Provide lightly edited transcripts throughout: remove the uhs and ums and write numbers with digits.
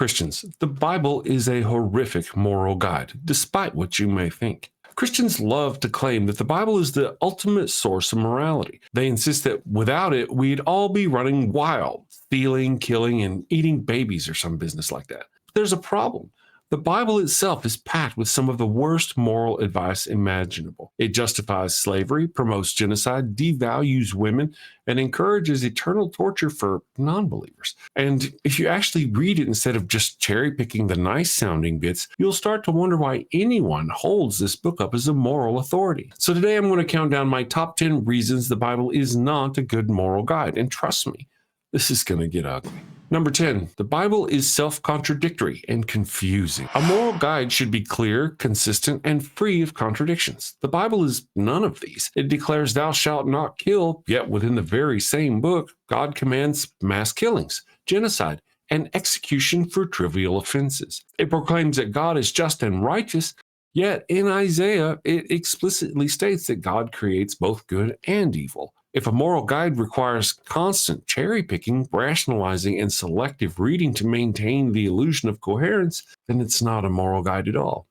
Christians, the Bible is a horrific moral guide, despite what you may think. Christians love to claim that the Bible is the ultimate source of morality. They insist that without it, we'd all be running wild, stealing, killing, and eating babies or some business like that. But there's a problem. The Bible itself is packed with some of the worst moral advice imaginable. It justifies slavery, promotes genocide, devalues women, and encourages eternal torture for non-believers. And if you actually read it instead of just cherry-picking the nice-sounding bits, you'll start to wonder why anyone holds this book up as a moral authority. So today I'm going to count down my top 10 reasons the Bible is not a good moral guide. And trust me, this is going to get ugly. Number 10, the Bible is self-contradictory and confusing. A moral guide should be clear, consistent, and free of contradictions. The Bible is none of these. It declares thou shalt not kill, yet within the very same book, God commands mass killings, genocide, and execution for trivial offenses. It proclaims that God is just and righteous, yet in Isaiah, it explicitly states that God creates both good and evil. If a moral guide requires constant cherry-picking, rationalizing, and selective reading to maintain the illusion of coherence, then it's not a moral guide at all.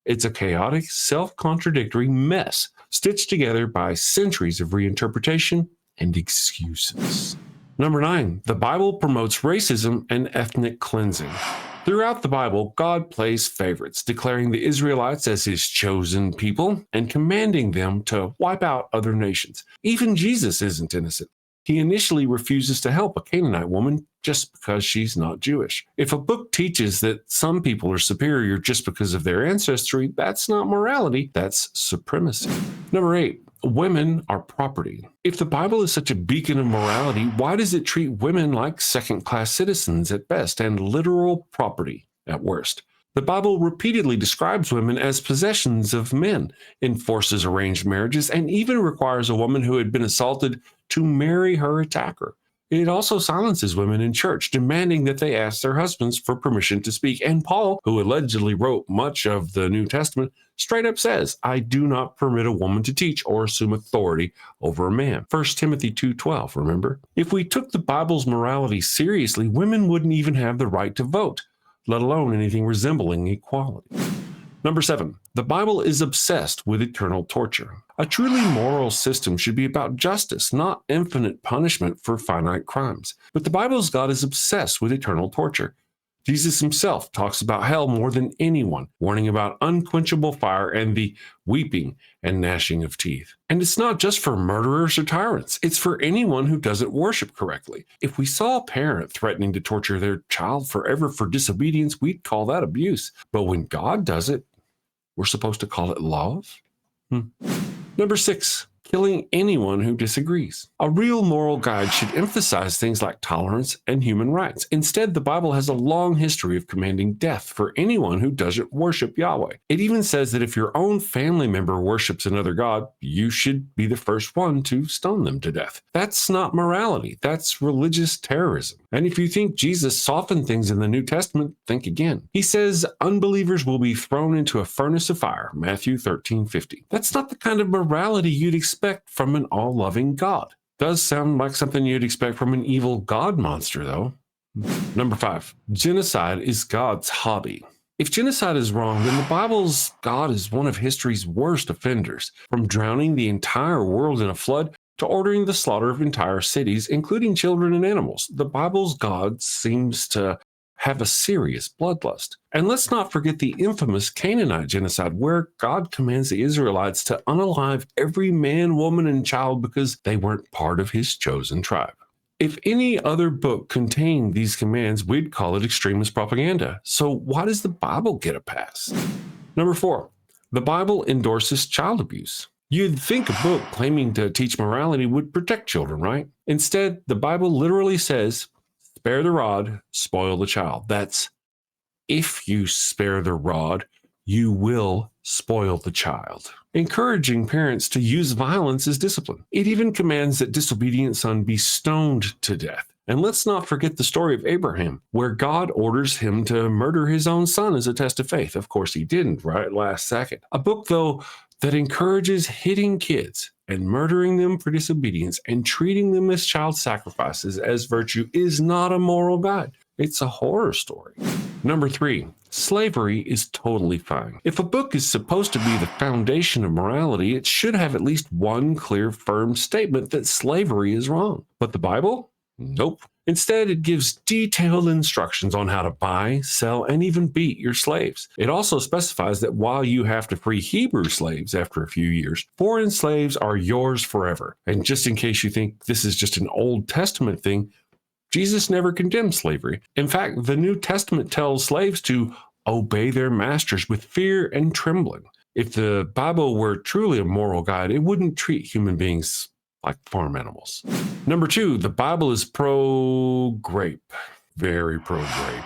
It's a chaotic, self-contradictory mess stitched together by centuries of reinterpretation and excuses. Number 9, the Bible promotes racism and ethnic cleansing. Throughout the Bible, God plays favorites, declaring the Israelites as his chosen people and commanding them to wipe out other nations. Even Jesus isn't innocent. He initially refuses to help a Canaanite woman just because she's not Jewish. If a book teaches that some people are superior just because of their ancestry, that's not morality, that's supremacy. Number 8. Women are property. If the Bible is such a beacon of morality, why does it treat women like second-class citizens at best and literal property at worst? The Bible repeatedly describes women as possessions of men, enforces arranged marriages, and even requires a woman who had been assaulted to marry her attacker. It also silences women in church, demanding that they ask their husbands for permission to speak. And Paul, who allegedly wrote much of the New Testament, straight up says, I do not permit a woman to teach or assume authority over a man. 1 Timothy 2:12, remember? If we took the Bible's morality seriously, women wouldn't even have the right to vote, let alone anything resembling equality. Number 7, the Bible is obsessed with eternal torture. A truly moral system should be about justice, not infinite punishment for finite crimes. But the Bible's God is obsessed with eternal torture. Jesus himself talks about hell more than anyone, warning about unquenchable fire and the weeping and gnashing of teeth. And it's not just for murderers or tyrants. It's for anyone who doesn't worship correctly. If we saw a parent threatening to torture their child forever for disobedience, we'd call that abuse. But when God does it, we're supposed to call it love? Number 6, killing anyone who disagrees. A real moral guide should emphasize things like tolerance and human rights. Instead, the Bible has a long history of commanding death for anyone who doesn't worship Yahweh. It even says that if your own family member worships another god, you should be the first one to stone them to death. That's not morality. That's religious terrorism. And if you think Jesus softened things in the New Testament, think again. He says unbelievers will be thrown into a furnace of fire, Matthew 13:50. That's not the kind of morality you'd expect from an all-loving God. Does sound like something you'd expect from an evil God monster, though. Number 5, genocide is God's hobby. If genocide is wrong, then the Bible's God is one of history's worst offenders, from drowning the entire world in a flood to ordering the slaughter of entire cities, including children and animals. The Bible's God seems to have a serious bloodlust. And let's not forget the infamous Canaanite genocide, where God commands the Israelites to unalive every man, woman, and child because they weren't part of his chosen tribe. If any other book contained these commands, we'd call it extremist propaganda. So why does the Bible get a pass? Number 4, the Bible endorses child abuse. You'd think a book claiming to teach morality would protect children, right? Instead, the Bible literally says, spare the rod, spoil the child. That's, if you spare the rod, you will spoil the child. Encouraging parents to use violence as discipline. It even commands that disobedient son be stoned to death. And let's not forget the story of Abraham, where God orders him to murder his own son as a test of faith. Of course, he didn't, right? Last second. A book, though, that encourages hitting kids and murdering them for disobedience and treating them as child sacrifices as virtue is not a moral guide. It's a horror story. Number 3, slavery is totally fine. If a book is supposed to be the foundation of morality, it should have at least one clear, firm statement that slavery is wrong. But the Bible? Nope. Instead, it gives detailed instructions on how to buy, sell, and even beat your slaves. It also specifies that while you have to free Hebrew slaves after a few years, foreign slaves are yours forever. And just in case you think this is just an Old Testament thing, Jesus never condemned slavery. In fact, the New Testament tells slaves to obey their masters with fear and trembling. If the Bible were truly a moral guide, it wouldn't treat human beings like farm animals. Number 2, the Bible is pro-grape. Very pro-grape.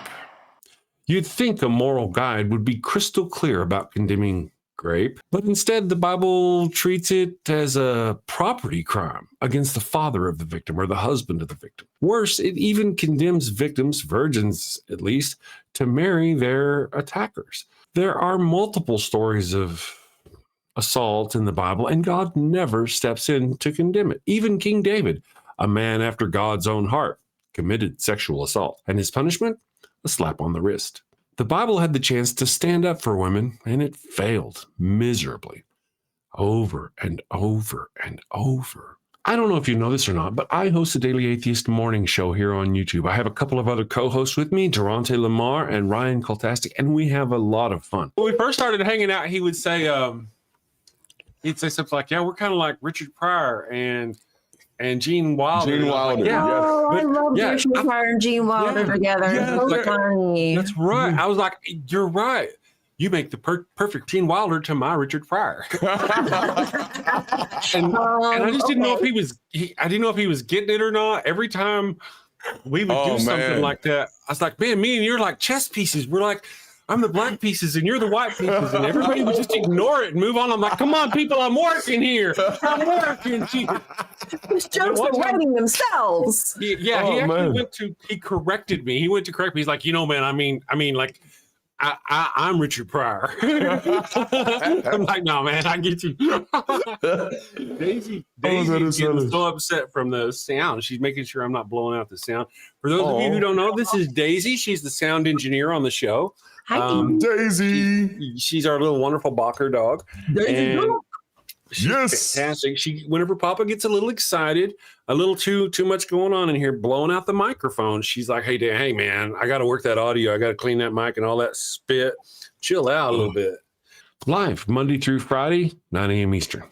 You'd think a moral guide would be crystal clear about condemning grape, but instead the Bible treats it as a property crime against the father of the victim or the husband of the victim. Worse, it even condemns victims, virgins at least, to marry their attackers. There are multiple stories of assault in the Bible, and God never steps in to condemn it. Even King David, a man after God's own heart, committed sexual assault, and his punishment? A slap on the wrist. The Bible had the chance to stand up for women, and it failed miserably, over and over and over. I don't know if you know this or not, but I host a daily atheist morning show here on YouTube. I have a couple of other co-hosts with me, Durante Lamar and Ryan Kultastic, and we have a lot of fun. When we first started hanging out, he would say, he'd say something like, yeah, we're kind of like Richard Pryor and Gene Wilder. Gene Wilder. Like, yeah. Oh, But, I love yeah, Richard Pryor and Gene Wilder together. Yeah, So like, funny. that's right. I was like, you're right. You make the perfect Gene Wilder to my Richard Pryor. and I just didn't know if I didn't know if he was getting it or not. Every time we would do something like that, I was like, man, me and you're like chess pieces. We're like, I'm the black pieces and you're the white pieces, and everybody would just ignore it and move on. I'm like, come on, people, I'm working here. I'm working. These jokes are writing themselves. He actually he corrected me. He went to correct me. He's like, you know, man, I mean, like, I'm Richard Pryor. I'm like, no, man, I get you. Daisy is getting so upset from the sound. She's making sure I'm not blowing out the sound. For those of you who don't know, this is Daisy. She's the sound engineer on the show. Hi, Daisy. She's our little wonderful Bocker dog. Daisy. She's fantastic. Whenever Papa gets a little excited, a little too much going on in here, blowing out the microphone, she's like, hey man, I got to work that audio. I got to clean that mic and all that spit. Chill out a little bit. Live Monday through Friday, 9 a.m. Eastern.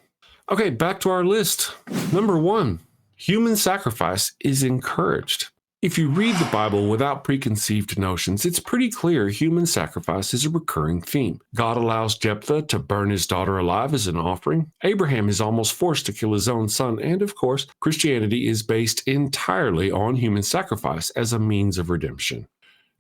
Okay, back to our list. Number 1, human sacrifice is encouraged. If you read the Bible without preconceived notions, it's pretty clear human sacrifice is a recurring theme. God allows Jephthah to burn his daughter alive as an offering. Abraham is almost forced to kill his own son. And of course, Christianity is based entirely on human sacrifice as a means of redemption.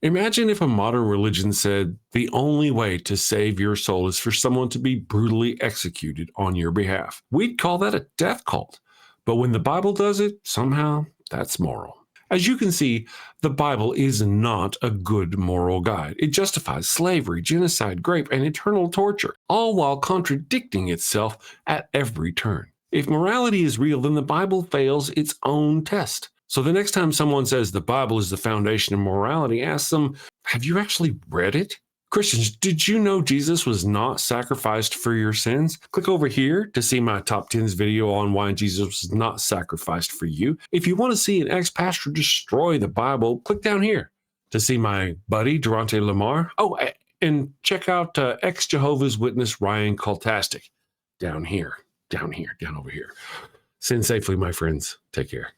Imagine if a modern religion said the only way to save your soul is for someone to be brutally executed on your behalf. We'd call that a death cult. But when the Bible does it, somehow that's moral. As you can see, the Bible is not a good moral guide. It justifies slavery, genocide, rape, and eternal torture, all while contradicting itself at every turn. If morality is real, then the Bible fails its own test. So the next time someone says the Bible is the foundation of morality, ask them, have you actually read it? Christians, did you know Jesus was not sacrificed for your sins? Click over here to see my top 10s video on why Jesus was not sacrificed for you. If you want to see an ex-pastor destroy the Bible, click down here to see my buddy, Durante Lamar. Oh, and check out ex-Jehovah's Witness Ryan Kultastic down over here. Send safely, my friends. Take care.